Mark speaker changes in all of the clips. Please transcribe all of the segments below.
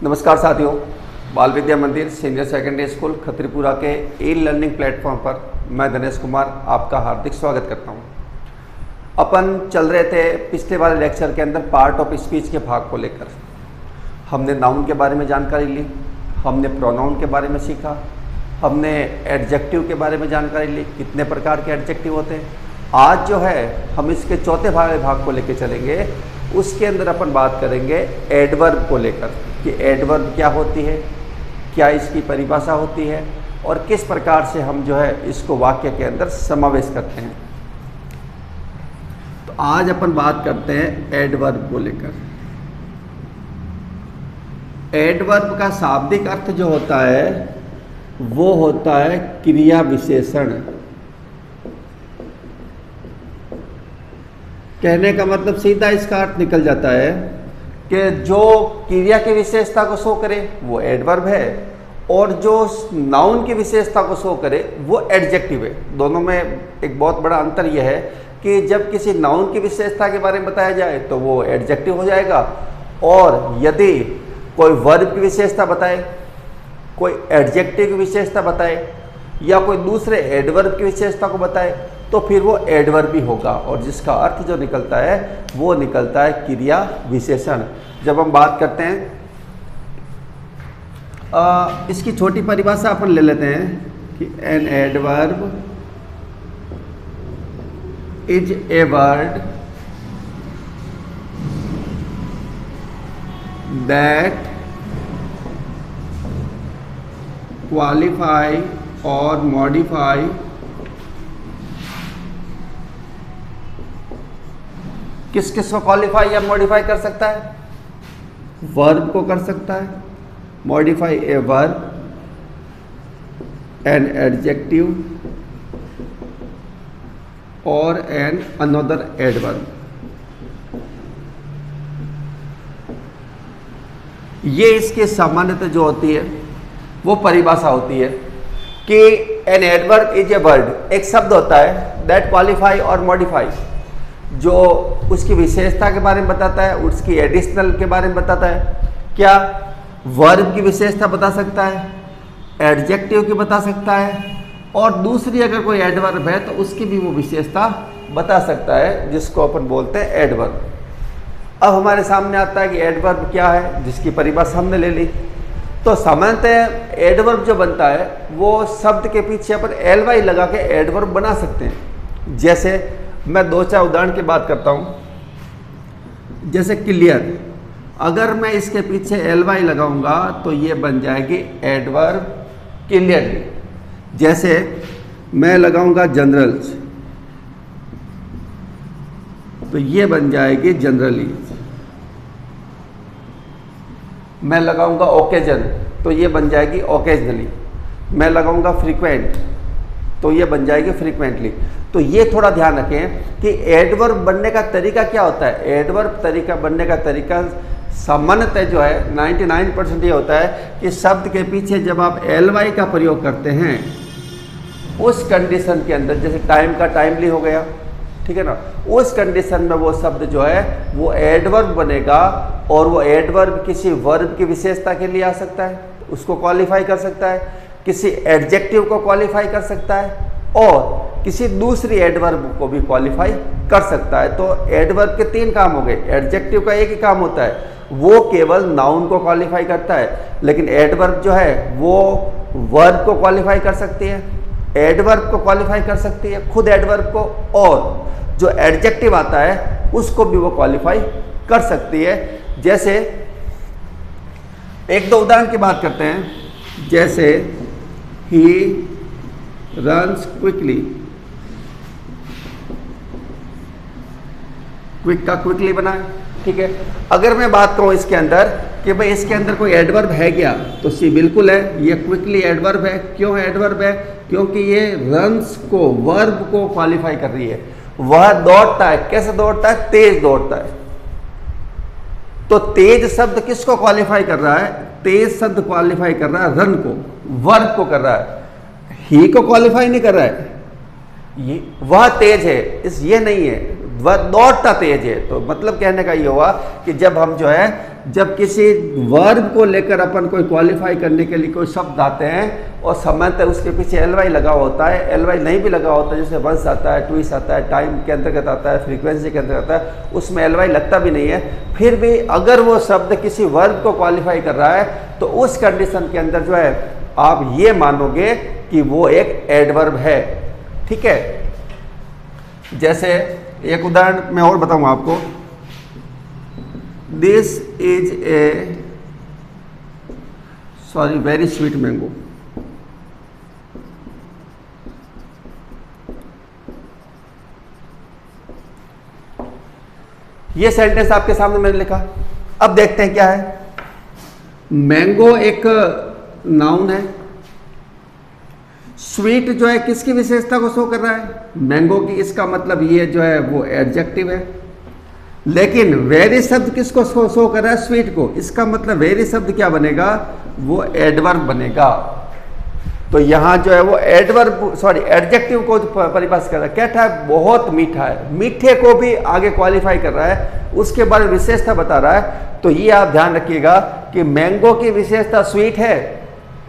Speaker 1: नमस्कार साथियों, बाल विद्या मंदिर सीनियर सेकेंडरी स्कूल खत्रीपुरा के ई लर्निंग प्लेटफॉर्म पर मैं दिनेश कुमार आपका हार्दिक स्वागत करता हूं। अपन चल रहे थे पिछले वाले लेक्चर के अंदर पार्ट ऑफ स्पीच के भाग को लेकर। हमने नाउन के बारे में जानकारी ली, हमने प्रोनाउन के बारे में सीखा, हमने एडजेक्टिव के बारे में जानकारी ली, कितने प्रकार के एडजेक्टिव होते हैं। आज जो है हम इसके चौथे भाग को लेकर चलेंगे। उसके अंदर अपन बात करेंगे एडवर्ब को लेकर कि एडवर्ब क्या होती है, क्या इसकी परिभाषा होती है और किस प्रकार से हम जो है इसको वाक्य के अंदर समावेश करते हैं। तो आज अपन बात करते हैं एडवर्ब को लेकर। एडवर्ब का शाब्दिक अर्थ जो होता है वो होता है क्रिया विशेषण। कहने का मतलब सीधा इसका अर्थ निकल जाता है कि जो क्रिया की विशेषता को शो करे वो एडवर्ब है और जो नाउन की विशेषता को शो करे वो एडजेक्टिव है। दोनों में एक बहुत बड़ा अंतर यह है कि जब किसी नाउन की विशेषता के बारे में बताया जाए तो वो एडजेक्टिव हो जाएगा, और यदि कोई वर्ब की विशेषता बताए, कोई एडजेक्टिव की विशेषता बताए या कोई दूसरे एडवर्ब की विशेषता को बताए तो फिर वो एडवर्ब ही होगा, और जिसका अर्थ जो निकलता है वो निकलता है क्रिया विशेषण। जब हम बात करते हैं इसकी छोटी परिभाषा अपन ले लेते हैं कि an adverb is a word that qualify और मॉडिफाई किस किस को क्वालिफाई या मॉडिफाई कर सकता है? वर्ब को कर सकता है, modify a verb, an adjective और एन अनदर एडवर्ब। ये इसके सामान्यतः जो होती है वो परिभाषा होती है कि an adverb is a word, एक शब्द होता है दैट क्वालिफाई और मॉडिफाई, जो उसकी विशेषता के बारे में बताता है, उसकी एडिशनल के बारे में बताता है। क्या वर्ब की विशेषता बता सकता है, एडजेक्टिव की बता सकता है, और दूसरी अगर कोई एडवर्ब है तो उसकी भी वो विशेषता बता सकता है, जिसको अपन बोलते हैं एडवर्ब। अब हमारे सामने आता है कि एडवर्ब क्या है, जिसकी परिभाषा हमने ले ली। तो सामान्यतः एडवर्ब जो बनता है वो शब्द के पीछे अपन एलवाई लगा के एडवर्ब बना सकते हैं। जैसे मैं दो चार उदाहरण की बात करता हूं। जैसे क्लियर, अगर मैं इसके पीछे एलवाई लगाऊंगा तो ये बन जाएगी एडवर्ब क्लियरली। जैसे मैं लगाऊंगा जनरल्स तो ये बन जाएगी जनरली। मैं लगाऊंगा ओकेजन तो ये बन जाएगी ओकेजनली। मैं लगाऊंगा फ्रीक्वेंट तो ये बन जाएगी फ्रीक्वेंटली। तो ये थोड़ा ध्यान रखें कि एडवर्ब बनने का तरीका क्या होता है। एडवर्ब तरीका बनने का तरीका सामान्यतः जो है 99% ये होता है कि शब्द के पीछे जब आप एलवाई का प्रयोग करते हैं उस कंडीशन के अंदर, जैसे टाइम का टाइमली हो गया, ठीक है ना, उस कंडीशन में वो शब्द जो है वो एडवर्ब बनेगा, और वो एडवर्ब किसी वर्ब की विशेषता के लिए आ सकता है, उसको क्वालिफाई कर सकता है, किसी एडजेक्टिव को क्वालिफाई कर सकता है और किसी दूसरी एडवर्ब को भी क्वालिफाई कर सकता है। तो एडवर्ब के तीन काम हो गए। एडजेक्टिव का एक ही काम होता है, वो केवल नाउन को क्वालिफाई करता है, लेकिन एडवर्ब जो है वो वर्ब को क्वालिफाई कर सकती है, एडवर्ब को क्वालिफाई कर सकती है, खुद एडवर्ब को, और जो एडजेक्टिव आता है उसको भी वो क्वालिफाई कर सकती है। जैसे एक दो उदाहरण की बात करते हैं। जैसे ही रन्स क्विकली, क्विक का क्विकली बना है, ठीक है। अगर मैं बात करूं इसके अंदर कि भाई इसके अंदर कोई एडवर्ब है क्या, तो सी बिल्कुल है, ये क्विकली एडवर्ब है। क्यों एडवर्ब है? क्योंकि ये रन्स को, वर्ब को क्वालिफाई कर रही है। वह दौड़ता है, कैसे दौड़ता है? तेज दौड़ता है। तो तेज शब्द किसको क्वालिफाई कर रहा है? तेज शब्द क्वालिफाई कर रहा है रन को, वर्ब को कर रहा है, ही को क्वालिफाई नहीं कर रहा है। ये वह तेज है, इस ये नहीं है, वह दौड़ता तेज है। तो मतलब कहने का ये हुआ कि जब हम जो है जब किसी वर्ब को लेकर अपन कोई क्वालिफाई करने के लिए कोई शब्द आते हैं और सामान्यतः उसके पीछे एल वाई लगा होता है, एल वाई नहीं भी लगा होता, जैसे वंस आता है, ट्विस आता है, टाइम के अंतर्गत आता है, फ्रीक्वेंसी के अंतर्गत आता है, उसमें एल वाई लगता भी नहीं है। फिर भी अगर वो शब्द किसी वर्ब को क्वालिफाई कर रहा है तो उस कंडीशन के अंदर जो है आप ये मानोगे कि वो एक एडवर्ब है। ठीक है, जैसे एक उदाहरण मैं और बताऊंगा आपको। This is a very sweet mango. ये सेंटेंस आपके सामने मैंने लिखा। अब देखते हैं क्या है। मैंगो एक नाउन है, स्वीट जो है किसकी विशेषता को शो कर रहा है? मैंगो की। इसका मतलब ये जो है वो एडजेक्टिव है। लेकिन वेरी शब्द किसको शो कर रहा है? स्वीट को। इसका मतलब वेरी शब्द क्या बनेगा? वो एडवर्ब बनेगा। तो यहां जो है वो एडजेक्टिव को परिभाषित कर रहा है। क्या है? बहुत मीठा है। मीठे को भी आगे क्वालिफाई कर रहा है, उसके बारे में विशेषता बता रहा है। तो ये आप ध्यान रखिएगा कि मैंगो की विशेषता स्वीट है,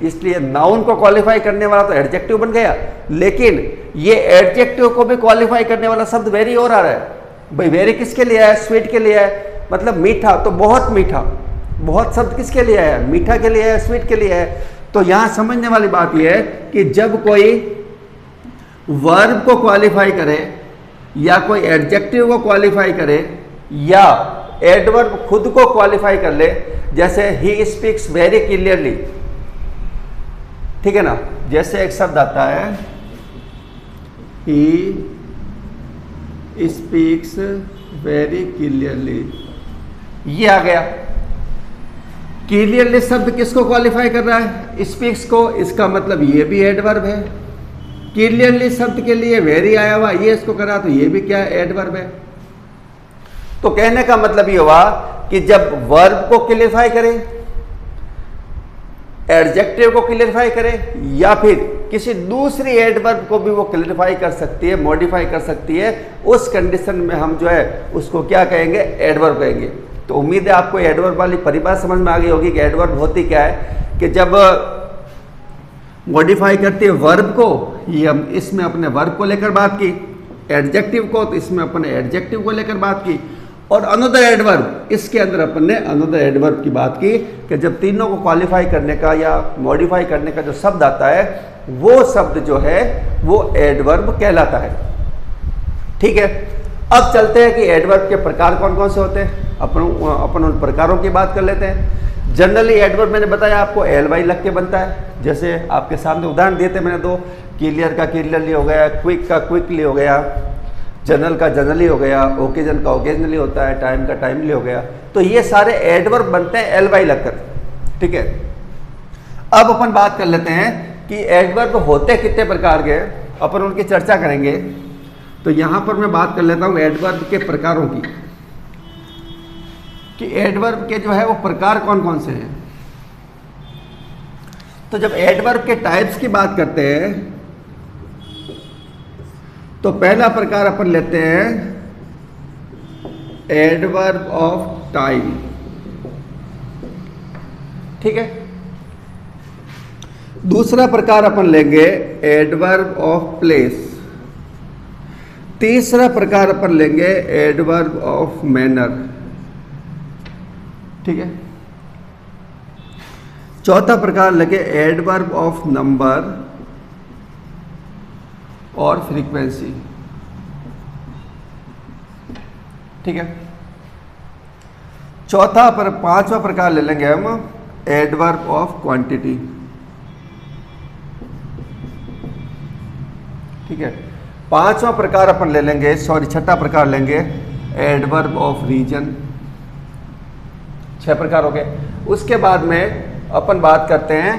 Speaker 1: इसलिए नाउन को क्वालिफाई करने वाला तो एडजेक्टिव बन गया। लेकिन ये एडजेक्टिव को भी क्वालिफाई करने वाला शब्द वेरी और आ रहा है। भाई वेरी किसके लिए है? स्वीट के लिए है, मतलब मीठा। तो बहुत मीठा, बहुत शब्द किसके लिए है? मीठा के लिए है, स्वीट के लिए है। तो यहां समझने वाली बात यह है कि जब कोई वर्ब को क्वालिफाई करे या कोई एडजेक्टिव को क्वालिफाई करे या एडवर्ब खुद को क्वालिफाई कर ले, जैसे ही स्पीक्स वेरी क्लियरली, ठीक है ना। जैसे एक शब्द आता है ही स्पीक्स वेरी क्लियरली, ये आ गया। क्लियरली शब्द किसको क्वालिफाई कर रहा है? स्पीक्स को। इसका मतलब ये भी एडवर्ब है। क्लियरली शब्द के लिए वेरी आया हुआ, ये इसको करा, तो ये भी क्या है? एडवर्ब है। तो कहने का मतलब ये हुआ कि जब वर्ब को क्लियरिफाई करे, एडजेक्टिव को क्लियरिफाई करे या फिर किसी दूसरी एडवर्ब को भी वो क्लियरिफाई कर सकती है, मॉडिफाई कर सकती है, उस कंडीशन में हम जो है उसको क्या कहेंगे? एडवर्ब कहेंगे। तो उम्मीद है आपको एडवर्ब वाली परिभाषा समझ में आ गई होगी कि एडवर्ब होती क्या है। कि जब मॉडिफाई करती है वर्ब को, ये हम इसमें अपने वर्ब को लेकर बात की, एडजेक्टिव को तो इसमें अपने एडजेक्टिव को लेकर बात की, और अनदर एडवर्ब, इसके अंदर अपन ने अनदर एडवर्ब की बात की कि जब तीनों को क्वालिफाई करने का या मॉडिफाई करने का जो शब्द आता है वो शब्द जो है वो एडवर्ब कहलाता है। ठीक है, अब चलते हैं कि एडवर्ब के प्रकार कौन कौन से होते हैं। अपन उन प्रकारों की बात कर लेते हैं। जनरली एडवर्ब मैंने बताया आपको एल वाई लग के बनता है। जैसे आपके सामने उदाहरण दिए थे मैंने दो, क्लियर का क्लियरली हो गया, क्विक का क्विकली हो गया, जनरल का जनरली हो गया, ओकेजन का ओकेजनली होता है, टाइम का टाइमली हो गया। तो ये सारे एडवर्ब बनते हैं एल वाई लगकर। ठीक है, अब अपन बात कर लेते हैं कि एडवर्ब होते कितने प्रकार के, अपन उनकी चर्चा करेंगे। तो यहां पर मैं बात कर लेता हूं एडवर्ब के प्रकारों की, कि एडवर्ब के जो है वो प्रकार कौन कौन से हैं। तो जब एडवर्ब के टाइप्स की बात करते हैं तो पहला प्रकार अपन लेते हैं एडवर्ब ऑफ टाइम। ठीक है, दूसरा प्रकार अपन लेंगे एडवर्ब ऑफ प्लेस। तीसरा प्रकार अपन लेंगे एडवर्ब ऑफ मैनर। ठीक है, चौथा प्रकार लगे एडवर्ब ऑफ नंबर और फ्रीक्वेंसी। ठीक है, पांचवा प्रकार ले लेंगे हम एडवर्ब ऑफ क्वांटिटी। ठीक है, पांचवा प्रकार अपन ले लेंगे, छठा प्रकार लेंगे एडवर्ब ऑफ रीजन। 6 प्रकार हो गए। उसके बाद में अपन बात करते हैं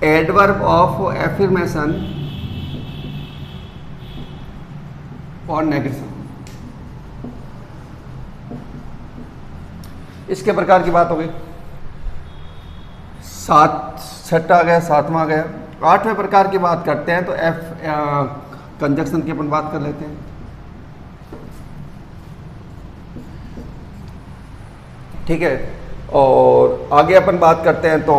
Speaker 1: एडवर्ब ऑफ एफर्मेशन और नेगेशन। इसके प्रकार की बात हो गई। छठा आ गया, 7वां आ गया। 8वें प्रकार की बात करते हैं तो कंजक्शन की अपन बात कर लेते हैं। ठीक है, और आगे अपन बात करते हैं तो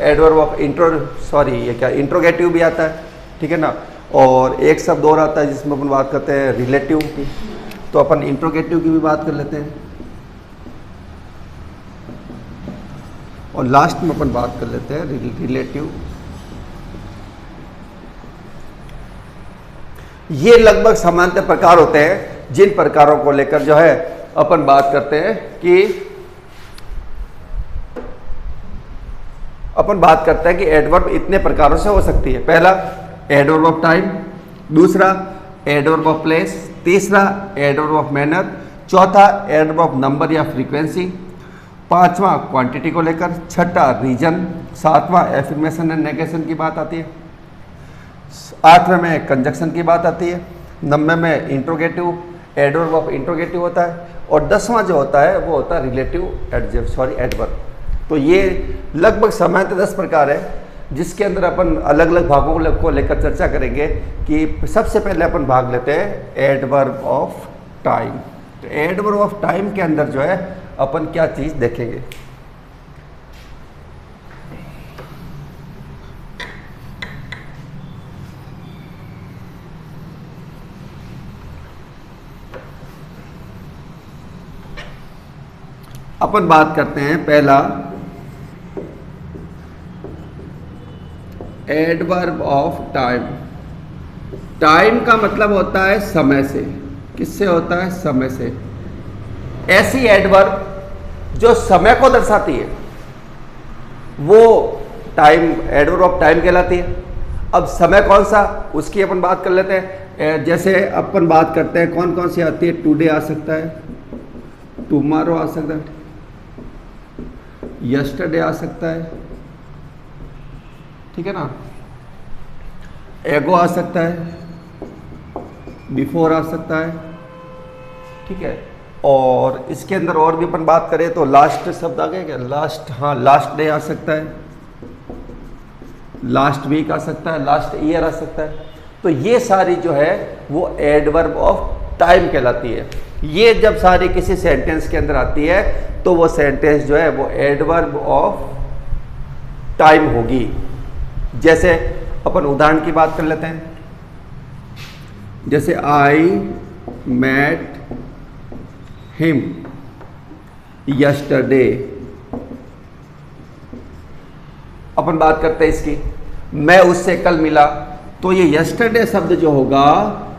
Speaker 1: एडवर्ब ऑफ ये क्या इंट्रोगेटिव भी आता है, ठीक है ना। और एक शब्द और आता है जिसमें अपन बात करते हैं रिलेटिव की, तो अपन इंट्रोगेटिव की भी बात कर लेते हैं और लास्ट में अपन बात कर लेते हैं रिलेटिव। ये लगभग समानता प्रकार होते हैं जिन प्रकारों को लेकर जो है अपन बात करते हैं कि एडवर्ब इतने प्रकारों से हो सकती है। पहला एडवर्ब ऑफ टाइम, दूसरा एडवर्ब ऑफ प्लेस, तीसरा एडवर्ब ऑफ मैनर, चौथा एडवर्ब ऑफ नंबर या फ्रीक्वेंसी, पांचवा क्वांटिटी को लेकर, छठा रीजन, सातवां एफर्मेशन एंड नेगेशन की बात आती है, आठवें में कंजक्शन की बात आती है, 90 में इंट्रोगेटिव एडवर्ब ऑफ इंट्रोगेटिव होता है और 10वां जो होता है वो होता है रिलेटिव एडवर्ब। तो ये लगभग सामान्यतः 10 प्रकार है जिसके अंदर अपन अलग अलग भागों को लेकर चर्चा करेंगे। कि सबसे पहले अपन भाग लेते हैं एडवर्ब ऑफ टाइम। तो एडवर्ब ऑफ टाइम के अंदर जो है अपन क्या चीज देखेंगे। अपन बात करते हैं पहला एडवर्ब ऑफ टाइम। टाइम का मतलब होता है समय से। किससे होता है? समय से। ऐसी एडवर्ब जो समय को दर्शाती है वो टाइम एडवर्ब ऑफ टाइम कहलाती है। अब समय कौन सा, उसकी अपन बात कर लेते हैं। जैसे अपन बात करते हैं कौन कौन सी आती है। टुडे आ सकता है, टुमारो आ सकता है, यस्टरडे आ सकता है, ठीक है ना, एगो आ सकता है, बिफोर आ सकता है, ठीक है। और इसके अंदर और भी अपन बात करें तो लास्ट शब्द आ गया क्या? लास्ट, हाँ, लास्ट डे आ सकता है, लास्ट वीक आ सकता है, लास्ट ईयर आ सकता है। तो ये सारी जो है वो एडवर्ब ऑफ टाइम कहलाती है। ये जब सारी किसी सेंटेंस के अंदर आती है तो वो सेंटेंस जो है वो एडवर्ब ऑफ टाइम होगी। जैसे अपन उदाहरण की बात कर लेते हैं। जैसे आई मेट हिम यस्टरडे। अपन बात करते हैं इसकी, मैं उससे कल मिला। तो ये यस्टरडे शब्द जो होगा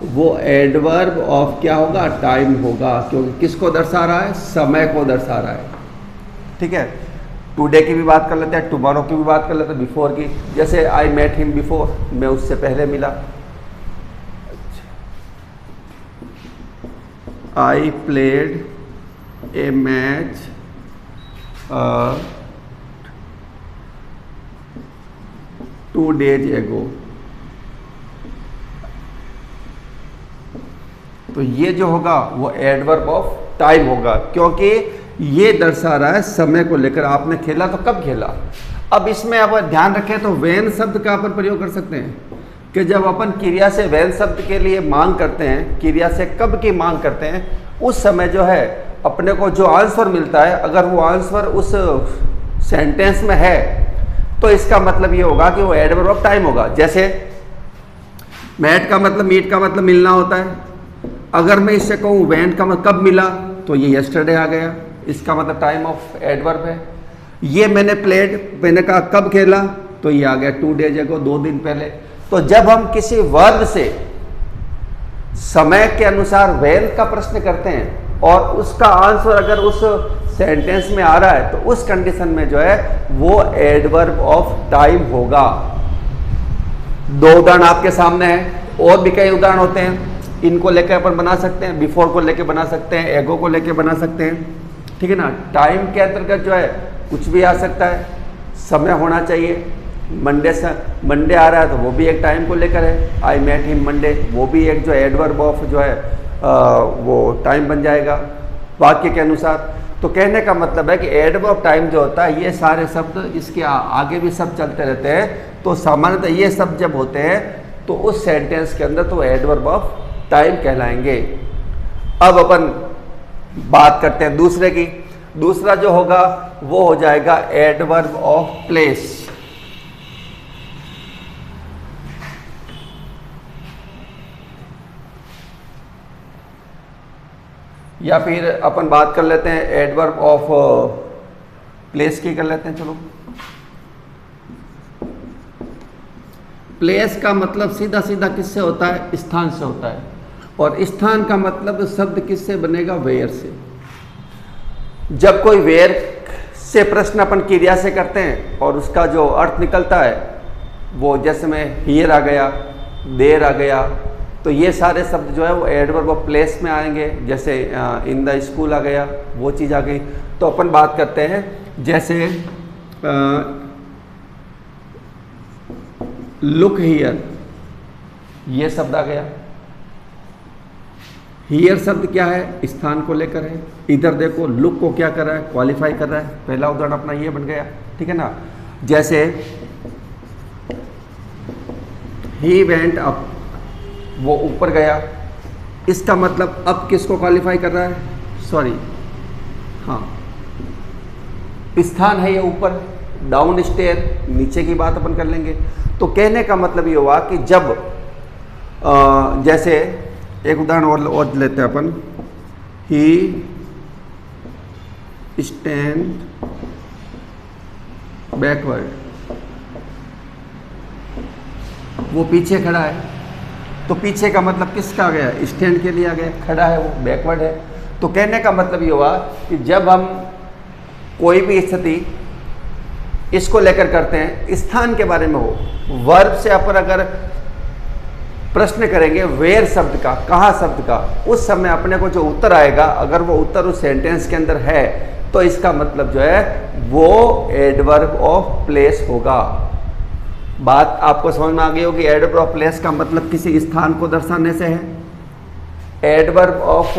Speaker 1: वो एडवर्ब ऑफ क्या होगा? टाइम होगा, क्योंकि किसको दर्शा रहा है? समय को दर्शा रहा है, ठीक है। टुडे की भी बात कर लेते हैं, टुमारो की भी बात कर लेते हैं, बिफोर की। जैसे आई मेट हिम बिफोर, मैं उससे पहले मिला। I played a match 2 days ago। तो ये जो होगा वो एडवर्ब ऑफ टाइम होगा, क्योंकि ये दर्शा रहा है समय को लेकर। आपने खेला तो कब खेला। अब इसमें आप ध्यान रखें तो वेन शब्द का अपन प्रयोग कर सकते हैं कि जब अपन क्रिया से वेन शब्द के लिए मांग करते हैं, क्रिया से कब की मांग करते हैं, उस समय जो है अपने को जो आंसर मिलता है, अगर वो आंसर उस सेंटेंस में है तो इसका मतलब ये होगा कि वो एडवर्ब ऑफ टाइम होगा। जैसे मैट का मतलब, मीट का मतलब मिलना होता है। अगर मैं इससे कहूँ वेन का मतलब कब मिला, तो ये यस्टरडे आ गया, इसका मतलब टाइम ऑफ एडवर्ब है। ये मैंने प्लेड, मैंने कहा कब खेला, तो ये आ गया 2 days ago, 2 दिन पहले। तो जब हम किसी वर्ब से समय के अनुसार वेन का प्रश्न करते हैं और उसका आंसर अगर उस सेंटेंस में आ रहा है तो उस कंडीशन में जो है वो एडवर्ब ऑफ टाइम होगा। 2 उदाहरण आपके सामने हैं, और भी कई उदाहरण होते हैं। इनको लेकर अपन बना सकते हैं, बिफोर को लेकर बना सकते हैं, एगो को लेकर बना सकते हैं, ठीक है ना। टाइम के अंतर्गत जो है कुछ भी आ सकता है, समय होना चाहिए। मंडे आ रहा है तो वो भी एक टाइम को लेकर है। आई मेट हिम मंडे, वो भी एक जो एडवर्ब ऑफ जो है वो टाइम बन जाएगा वाक्य के अनुसार। तो कहने का मतलब है कि एडवर्ब ऑफ टाइम जो होता है, ये सारे शब्द, इसके आगे भी सब चलते रहते हैं। तो सामान्यतः ये शब्द जब होते हैं तो उस सेंटेंस के अंदर तो एडवर्ब ऑफ टाइम कहलाएंगे। अब अपन बात करते हैं दूसरे की। दूसरा जो होगा वो हो जाएगा एडवर्ब ऑफ प्लेस। या फिर अपन बात कर लेते हैं एडवर्ब ऑफ प्लेस की कर लेते हैं। चलो, प्लेस का मतलब सीधा सीधा किससे होता है? स्थान से होता है। और स्थान का मतलब शब्द किससे बनेगा? वेयर से। जब कोई वेयर से प्रश्न अपन क्रिया से करते हैं और उसका जो अर्थ निकलता है वो जैसे में हियर आ गया, देर आ गया, तो ये सारे शब्द जो है वो एडवर्ब ऑफ प्लेस में आएंगे। जैसे इन द स्कूल आ गया, वो चीज़ आ गई। तो अपन बात करते हैं जैसे लुक हियर, ये शब्द आ गया। हियर शब्द क्या है? स्थान को लेकर है। इधर देखो, लुक को क्या कर रहा है? क्वालिफाई कर रहा है। पहला उदाहरण अपना ये बन गया, ठीक है ना। जैसे ही वेंट अप, वो ऊपर गया, इसका मतलब अप किसको क्वालिफाई कर रहा है? सॉरी, हाँ, स्थान है ये ऊपर, डाउन स्टेयर नीचे की बात अपन कर लेंगे। तो कहने का मतलब ये हुआ कि जब जैसे एक उदाहरण और लेते हैं अपन, ही स्टैंड बैकवर्ड, वो पीछे खड़ा है। तो पीछे का मतलब किसका आ गया? स्टैंड के लिए आ गया, खड़ा है वो, बैकवर्ड है। तो कहने का मतलब ये हुआ कि जब हम कोई भी स्थिति इसको लेकर करते हैं, स्थान के बारे में हो, वर्ब से अपन अगर प्रश्न करेंगे वेयर शब्द का, कहाँ शब्द का, उस समय अपने को जो उत्तर आएगा, अगर वो उत्तर उस सेंटेंस के अंदर है तो इसका मतलब जो है वो एडवर्ब ऑफ प्लेस होगा। बात आपको समझ में आ गई होगी। एडवर्ब ऑफ प्लेस का मतलब किसी स्थान को दर्शाने से है। एडवर्ब ऑफ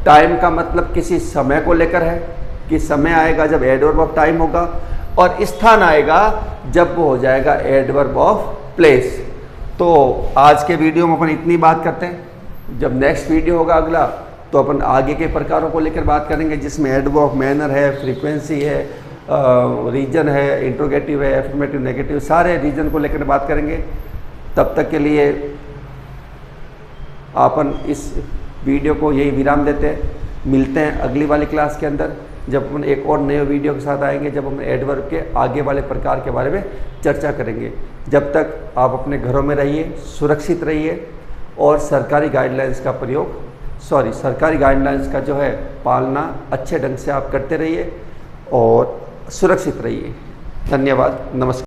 Speaker 1: टाइम का मतलब किसी समय को लेकर है, कि समय आएगा जब एडवर्ब ऑफ टाइम होगा, और स्थान आएगा जब वो हो जाएगा एडवर्ब ऑफ प्लेस। तो आज के वीडियो में अपन इतनी बात करते हैं। जब नेक्स्ट वीडियो होगा अगला, तो अपन आगे के प्रकारों को लेकर बात करेंगे, जिसमें एडवर्ब ऑफ मैनर है, फ्रीक्वेंसी है, रीजन है, इंट्रोगेटिव है, एफर्मेटिव, नेगेटिव, सारे रीजन को लेकर बात करेंगे। तब तक के लिए अपन इस वीडियो को यही विराम देते हैं। मिलते हैं अगली वाली क्लास के अंदर, जब अपन एक और नए वीडियो के साथ आएंगे, जब हम एडवर्ब के आगे वाले प्रकार के बारे में चर्चा करेंगे। जब तक आप अपने घरों में रहिए, सुरक्षित रहिए, और सरकारी गाइडलाइंस का जो है पालना अच्छे ढंग से आप करते रहिए और सुरक्षित रहिए। धन्यवाद, नमस्कार।